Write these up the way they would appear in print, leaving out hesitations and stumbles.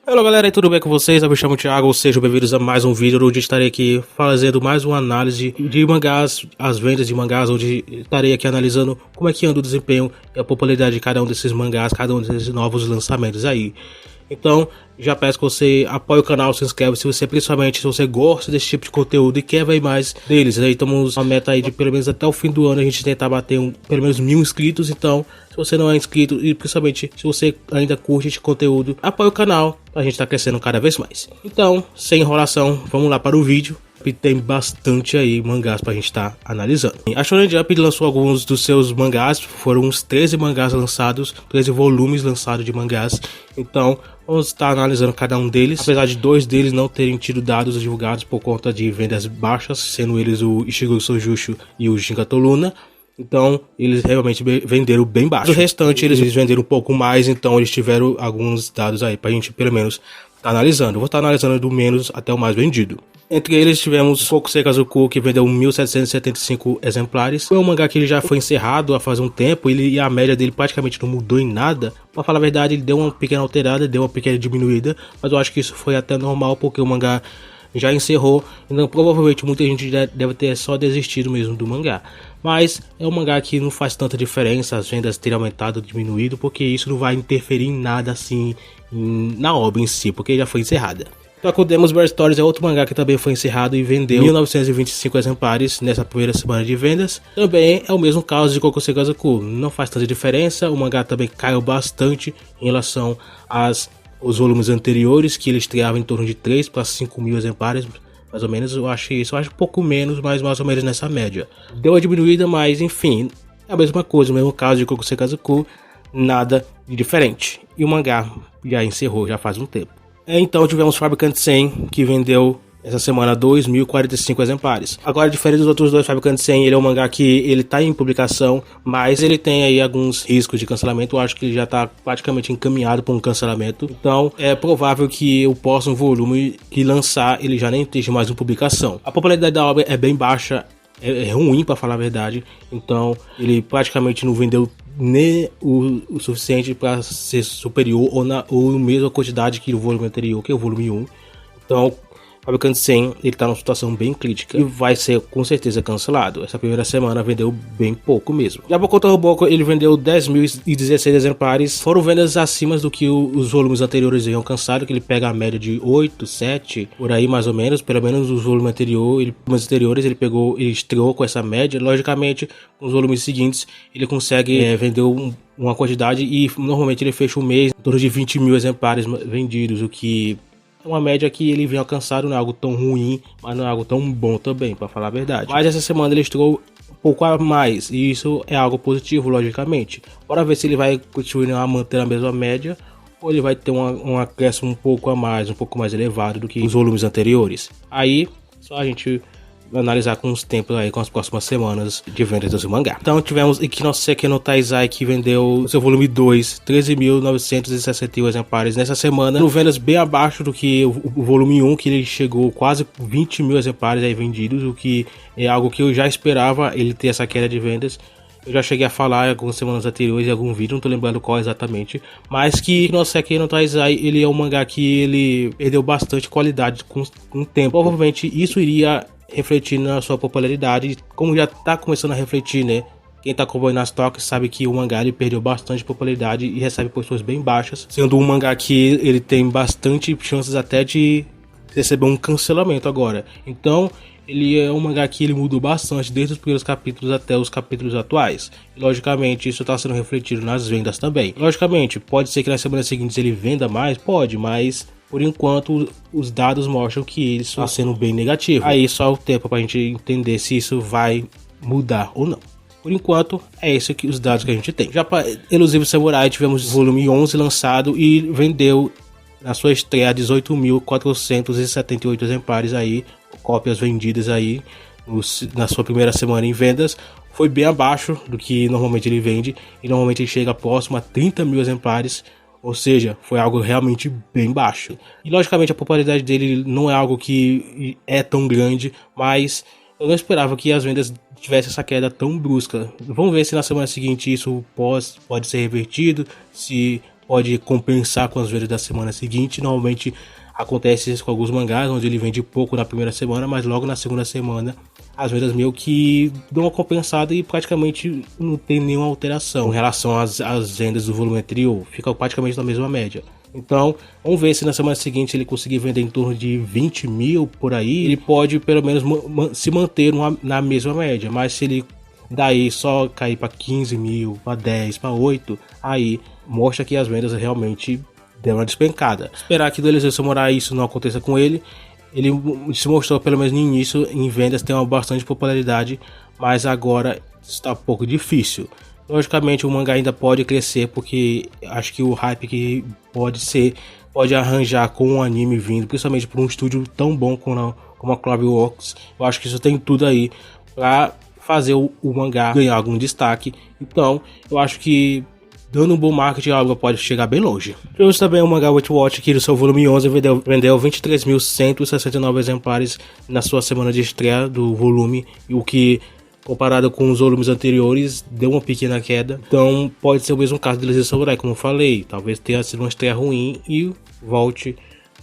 Olá galera, tudo bem com vocês? Eu me chamo Thiago, sejam bem-vindos a mais um vídeo onde estarei aqui fazendo mais uma análise de mangás, as vendas de mangás, onde estarei aqui analisando como é que anda o desempenho e a popularidade de cada um desses mangás, cada um desses novos lançamentos aí. Então, já peço que você apoie o canal, se inscreve principalmente se você gosta desse tipo de conteúdo e quer ver mais deles. Aí estamos uma meta aí de pelo menos até o fim do ano a gente tentar bater pelo menos 1000 inscritos. Então, se você não é inscrito e principalmente se você ainda curte esse conteúdo, apoie o canal pra gente estar crescendo cada vez mais. Então, sem enrolação, vamos lá para o vídeo. E tem bastante aí mangás pra gente estar analisando. A Shonen Jump lançou alguns dos seus mangás, foram uns 13 mangás lançados, 13 volumes lançados de mangás. Então, vamos estar analisando cada um deles, apesar de dois deles não terem tido dados divulgados por conta de vendas baixas, sendo eles o Ishiguro Soujusho e o Shingato Luna. Então, eles realmente venderam bem baixo. O restante, eles venderam um pouco mais, então eles tiveram alguns dados aí pra gente, pelo menos, estar analisando. Eu vou estar analisando do menos até o mais vendido. Entre eles tivemos Kokusei Kazoku, que vendeu 1.775 exemplares. Foi um mangá que ele já foi encerrado há faz um tempo, e a média dele praticamente não mudou em nada. Pra falar a verdade, ele deu uma pequena alterada, deu uma pequena diminuída, mas eu acho que isso foi até normal, porque o mangá já encerrou, então provavelmente muita gente deve ter só desistido mesmo do mangá. Mas é um mangá que não faz tanta diferença as vendas terem aumentado ou diminuído, porque isso não vai interferir em nada assim na obra em si, porque já foi encerrada. Tokyo Demon Bear Stories é outro mangá que também foi encerrado e vendeu 1925 exemplares nessa primeira semana de vendas. Também é o mesmo caso de Kokusei Kazoku, não faz tanta diferença, o mangá também caiu bastante em relação aos volumes anteriores, que ele estreava em torno de 3 para 5 mil exemplares, mais ou menos. Eu acho um pouco menos, mas mais ou menos nessa média. Deu uma diminuída, mas enfim, é a mesma coisa, o mesmo caso de Kokusei Kazoku, nada de diferente. E o mangá já encerrou, já faz um tempo. Então tivemos Fabricant 100, que vendeu essa semana 2.045 exemplares. Agora, diferente dos outros dois, Fabricant 100, ele é um mangá que ele tá em publicação, mas ele tem aí alguns riscos de cancelamento. Eu acho que ele já tá praticamente encaminhado para um cancelamento. Então, é provável que o próximo volume que lançar, ele já nem esteja mais em publicação. A popularidade da obra é bem baixa, é ruim para falar a verdade. Então, ele praticamente não vendeu nem o suficiente para ser superior ou mesma quantidade que o volume anterior, que é o volume 1. Então, Fabricant 100, ele tá numa situação bem crítica e vai ser com certeza cancelado. Essa primeira semana vendeu bem pouco mesmo. Já Bokuto Roboco, ele vendeu 10.016 exemplares. Foram vendas acima do que os volumes anteriores iam alcançado, que ele pega a média de 8, 7, por aí mais ou menos. Pelo menos os volumes anteriores ele estreou com essa média. Logicamente, com os volumes seguintes, ele consegue vender uma quantidade e normalmente ele fecha o mês em torno de 20 mil exemplares vendidos, o que é uma média que ele vem alcançado, não é algo tão ruim, mas não é algo tão bom também, para falar a verdade. Mas essa semana ele estourou um pouco a mais, e isso é algo positivo, logicamente. Bora ver se ele vai continuar a manter a mesma média, ou ele vai ter um acréscimo um pouco mais elevado do que os volumes anteriores. Aí, só a gente analisar com os tempos aí, com as próximas semanas de vendas desse mangá. Então tivemos Ikinoseki no Taizai, que vendeu o seu volume 2, 13.961 exemplares nessa semana, com vendas bem abaixo do que o volume 1, que ele chegou quase 20 mil exemplares aí vendidos, o que é algo que eu já esperava ele ter essa queda de vendas. Eu já cheguei a falar algumas semanas anteriores em algum vídeo, não tô lembrando qual exatamente, mas que Ikinoseki no Taizai, ele é um mangá que ele perdeu bastante qualidade com o tempo. Provavelmente isso iria refletir na sua popularidade, como já tá começando a refletir, né? Quem tá acompanhando as toques sabe que o mangá ele perdeu bastante popularidade e recebe posições bem baixas, sendo um mangá que ele tem bastante chances até de receber um cancelamento agora. Então, ele é um mangá que ele mudou bastante desde os primeiros capítulos até os capítulos atuais. E, logicamente, isso está sendo refletido nas vendas também. Logicamente, pode ser que nas semanas seguintes ele venda mais, pode, mas por enquanto os dados mostram que ele está sendo bem negativo. Aí só o tempo para a gente entender se isso vai mudar ou não. Por enquanto, é esse que os dados que a gente tem. Já para Elusive Samurai, tivemos o volume 11 lançado e vendeu na sua estreia 18.478 exemplares aí, cópias vendidas aí na sua primeira semana em vendas. Foi bem abaixo do que normalmente ele vende, e normalmente ele chega próximo a 30 mil exemplares, ou seja, foi algo realmente bem baixo. E logicamente a popularidade dele não é algo que é tão grande, mas eu não esperava que as vendas tivessem essa queda tão brusca. Vamos ver se na semana seguinte isso pode ser revertido, se pode compensar com as vendas da semana seguinte. Normalmente acontece isso com alguns mangás, onde ele vende pouco na primeira semana, mas logo na segunda semana as vendas meio que dão uma compensada e praticamente não tem nenhuma alteração em relação às vendas do volume anterior, fica praticamente na mesma média. Então, vamos ver se na semana seguinte ele conseguir vender em torno de 20 mil por aí, ele pode pelo menos se manter na mesma média, mas se ele daí só cair para 15 mil, para 10, para 8, aí mostra que as vendas realmente deram uma despencada. Esperar que do Eliseu Samurai isso não aconteça com ele. Ele se mostrou, pelo menos no início, em vendas tem uma bastante popularidade, mas agora está um pouco difícil. Logicamente o mangá ainda pode crescer, porque acho que o hype que pode arranjar com um anime vindo, principalmente por um estúdio tão bom como a Cloverworks, eu acho que isso tem tudo aí para fazer o mangá ganhar algum destaque. Então eu acho que dando um bom marketing, a obra pode chegar bem longe. Temos também o mangá Weight Watch, que no seu volume 11 vendeu 23.169 exemplares na sua semana de estreia do volume, o que, comparado com os volumes anteriores, deu uma pequena queda. Então pode ser o mesmo caso de Eliseu Samurai, como eu falei. Talvez tenha sido uma estreia ruim e volte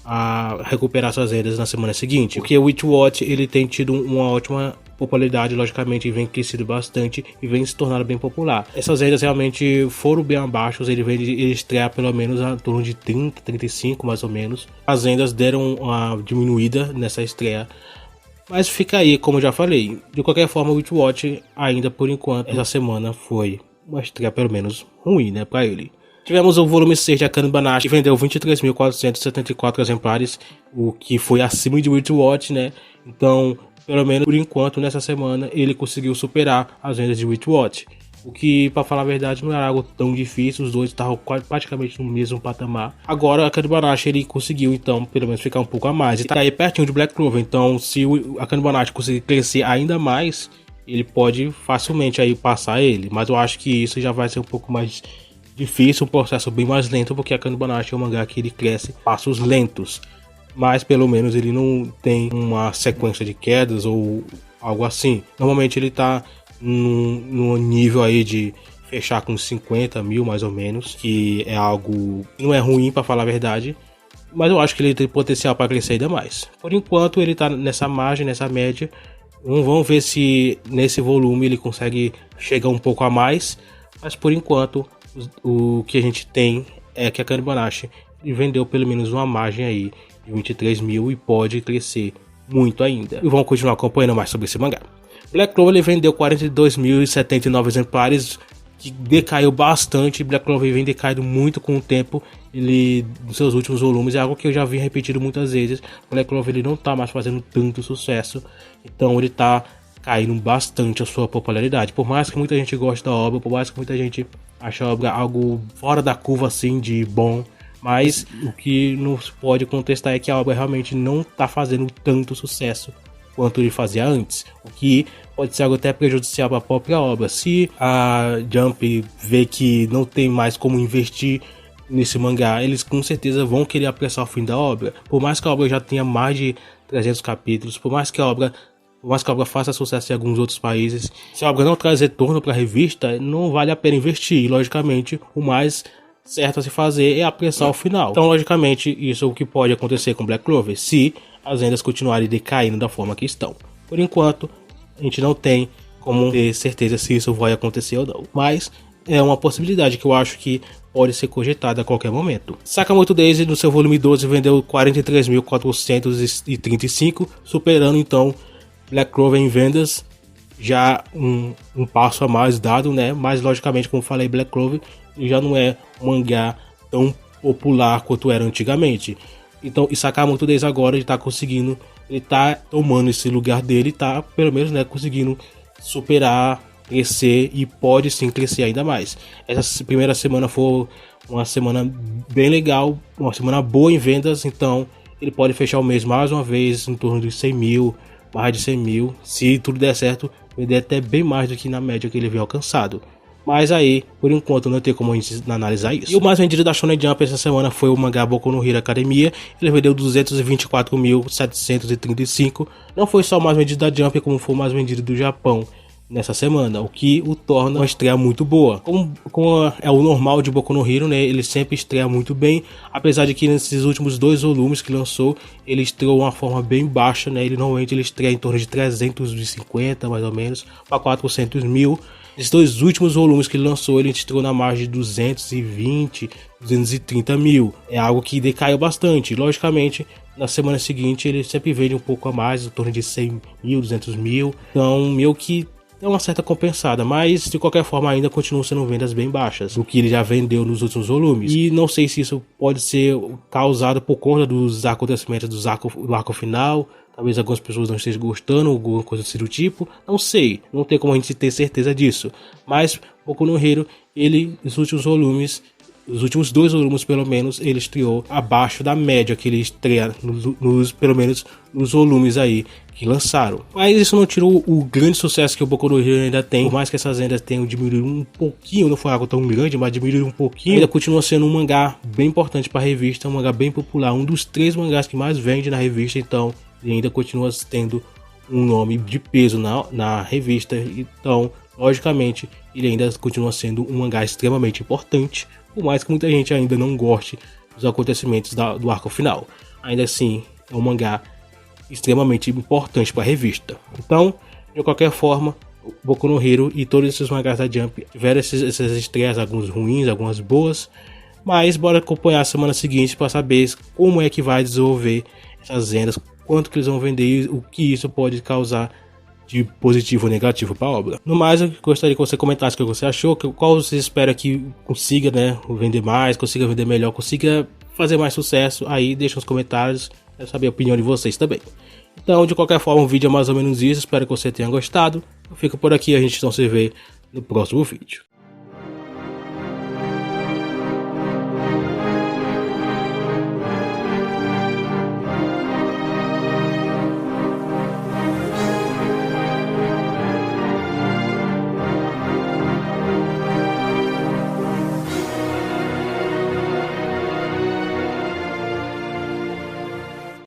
a recuperar suas vendas na semana seguinte. Porque o Weight Watch ele tem tido uma ótima popularidade, logicamente, vem crescido bastante e vem se tornando bem popular. Essas vendas realmente foram bem abaixo, ele estreia pelo menos em torno de 30, 35 mais ou menos. As vendas deram uma diminuída nessa estreia, mas fica aí, como eu já falei. De qualquer forma, o Weight Watch ainda por enquanto, essa semana foi uma estreia pelo menos ruim, né, pra ele. Tivemos o volume 6 de Akane Banashi, que vendeu 23.474 exemplares, o que foi acima de Weight Watch, né? Então, pelo menos por enquanto, nessa semana, ele conseguiu superar as vendas de Weight Watch. O que, para falar a verdade, não era algo tão difícil, os dois estavam praticamente no mesmo patamar. Agora, Akane Banashi, ele conseguiu, então, pelo menos ficar um pouco a mais. E tá aí pertinho de Black Clover, então, se o Akane Banashi conseguir crescer ainda mais, ele pode facilmente aí passar ele. Mas eu acho que isso já vai ser um pouco mais difícil, um processo bem mais lento, porque Akane Banashi é um mangá que ele cresce passos lentos, mas pelo menos ele não tem uma sequência de quedas ou algo assim. Normalmente ele tá num nível aí de fechar com 50 mil mais ou menos, que é algo que não é ruim, para falar a verdade, mas eu acho que ele tem potencial para crescer ainda mais. Por enquanto ele tá nessa margem, nessa média. Vamos ver se nesse volume ele consegue chegar um pouco a mais, mas por enquanto o que a gente tem é que a Akane Banashi vendeu pelo menos uma margem aí de 23 mil e pode crescer muito ainda. E vamos continuar acompanhando mais sobre esse mangá. Black Clover ele vendeu 42.079 exemplares, que decaiu bastante. Black Clover vem decaindo muito com o tempo. Ele, nos seus últimos volumes, é algo que eu já vi repetido muitas vezes. Black Clover ele não tá mais fazendo tanto sucesso, então ele tá caindo bastante a sua popularidade. Por mais que muita gente goste da obra, por mais que muita gente ache a obra algo fora da curva assim de bom, mas o que não se pode contestar é que a obra realmente não está fazendo tanto sucesso quanto ele fazia antes, o que pode ser algo até prejudicial para a própria obra. Se a Jump vê que não tem mais como investir nesse mangá, eles com certeza vão querer apressar o fim da obra. Por mais que a obra já tenha mais de 300 capítulos, por mais que a obra faça sucesso em alguns outros países, se a obra não traz retorno para a revista, não vale a pena investir. Logicamente, o mais certo a se fazer é apressar o final. Então, logicamente, isso é o que pode acontecer com Black Clover, se as vendas continuarem decaindo da forma que estão. Por enquanto, a gente não tem como ter certeza se isso vai acontecer ou não, mas é uma possibilidade que eu acho que pode ser cogitada a qualquer momento. Sakamoto Daisy, no seu volume 12, vendeu 43.435, superando então Black Clover em vendas, já um passo a mais dado, né? Mas logicamente, como falei, Black Clover já não é um mangá tão popular quanto era antigamente. Então, e Sakamoto Daisy agora ele tá conseguindo, ele tá tomando esse lugar dele, tá pelo menos, né, conseguindo superar, crescer e pode sim crescer ainda mais. Essa primeira semana foi uma semana bem legal, uma semana boa em vendas, então ele pode fechar o mês mais uma vez em torno de 100 mil, mais de 100 mil, se tudo der certo, vender até bem mais do que na média que ele vem alcançado. Mas aí, por enquanto, não tem como a gente analisar isso. E o mais vendido da Shonen Jump essa semana foi o mangá Boku no Hero Academia. Ele vendeu 224.735. Não foi só o mais vendido da Jump, como foi o mais vendido do Japão nessa semana, o que o torna uma estreia muito boa. Como é o normal de Boku no Hero, né? Ele sempre estreia muito bem, apesar de que nesses últimos 2 volumes que lançou, ele estreou de uma forma bem baixa, né? Normalmente ele estreia em torno de 350 mais ou menos para 400 mil. Esses 2 últimos volumes que ele lançou, ele estreou na margem de 220, 230 mil. É algo que decaiu bastante. Logicamente, na semana seguinte ele sempre vende um pouco a mais, em torno de 100 mil, 200 mil. Então, meio que é uma certa compensada, mas de qualquer forma ainda continuam sendo vendas bem baixas, do que ele já vendeu nos últimos volumes. E não sei se isso pode ser causado por conta dos acontecimentos do arco final. Talvez algumas pessoas não estejam gostando, alguma coisa assim do tipo. Não sei, não tem como a gente ter certeza disso. Mas Boku no Hero, ele, nos últimos volumes, os últimos 2 volumes pelo menos, ele estreou abaixo da média que ele estreia, pelo menos nos volumes aí que lançaram. Mas isso não tirou o grande sucesso que o Boku no Hero ainda tem. Por mais que essas vendas tenham diminuído um pouquinho, não foi algo tão grande, mas diminuíram um pouquinho, ainda continua sendo um mangá bem importante para a revista, um mangá bem popular, um dos 3 mangás que mais vende na revista, então ele ainda continua tendo um nome de peso na revista. Então, logicamente, ele ainda continua sendo um mangá extremamente importante, por mais que muita gente ainda não goste dos acontecimentos do arco final. Ainda assim, é um mangá extremamente importante para a revista. Então, de qualquer forma, Boku no Hero e todos esses mangás da Jump tiveram essas estreias, alguns ruins, algumas boas, mas bora acompanhar a semana seguinte para saber como é que vai desenvolver essas vendas, quanto que eles vão vender e o que isso pode causar de positivo ou negativo para a obra. No mais, eu gostaria que você comentasse o que você achou, qual você espera que consiga, né, vender mais, consiga vender melhor, consiga fazer mais sucesso. Aí deixa nos comentários, quero saber a opinião de vocês também. Então, de qualquer forma, o vídeo é mais ou menos isso, espero que você tenha gostado. Eu fico por aqui, a gente então se vê no próximo vídeo.